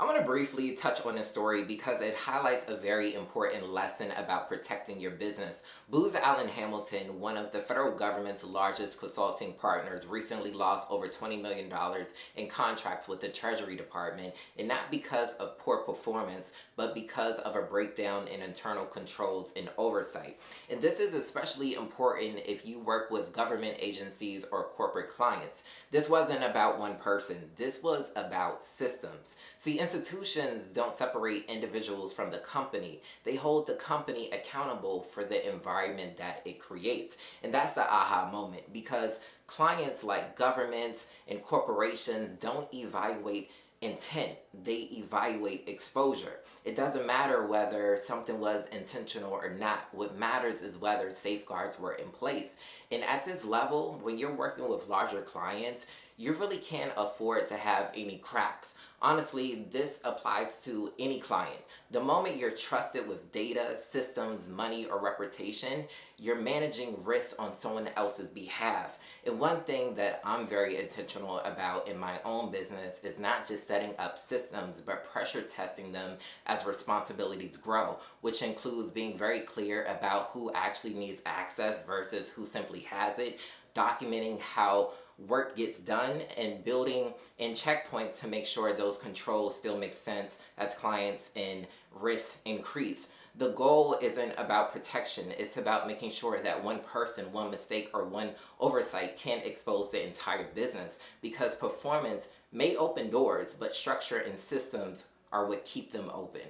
I want to briefly touch on this story because it highlights a very important lesson about protecting your business. Booz Allen Hamilton, one of the federal government's largest consulting partners, recently lost over $20 million in contracts with the Treasury Department, and not because of poor performance, but because of a breakdown in internal controls and oversight. And this is especially important if you work with government agencies or corporate clients. This wasn't about one person. This was about systems. See, institutions don't separate individuals from the company. They hold the company accountable for the environment that it creates. And that's the aha moment, because clients like governments and corporations don't evaluate intent, they evaluate exposure. It doesn't matter whether something was intentional or not. What matters is whether safeguards were in place. And at this level, when you're working with larger clients, you really can't afford to have any cracks. Honestly, this applies to any client. The moment you're trusted with data, systems, money, or reputation, you're managing risks on someone else's behalf. And one thing that I'm very intentional about in my own business is not just setting up systems, but pressure testing them as responsibilities grow, which includes being very clear about who actually needs access versus who simply has it, documenting how work gets done, and building in checkpoints to make sure those controls still make sense as clients and risks increase. The goal isn't about protection, it's about making sure that one person, one mistake, or one oversight can't expose the entire business, because performance may open doors, but structure and systems are what keep them open.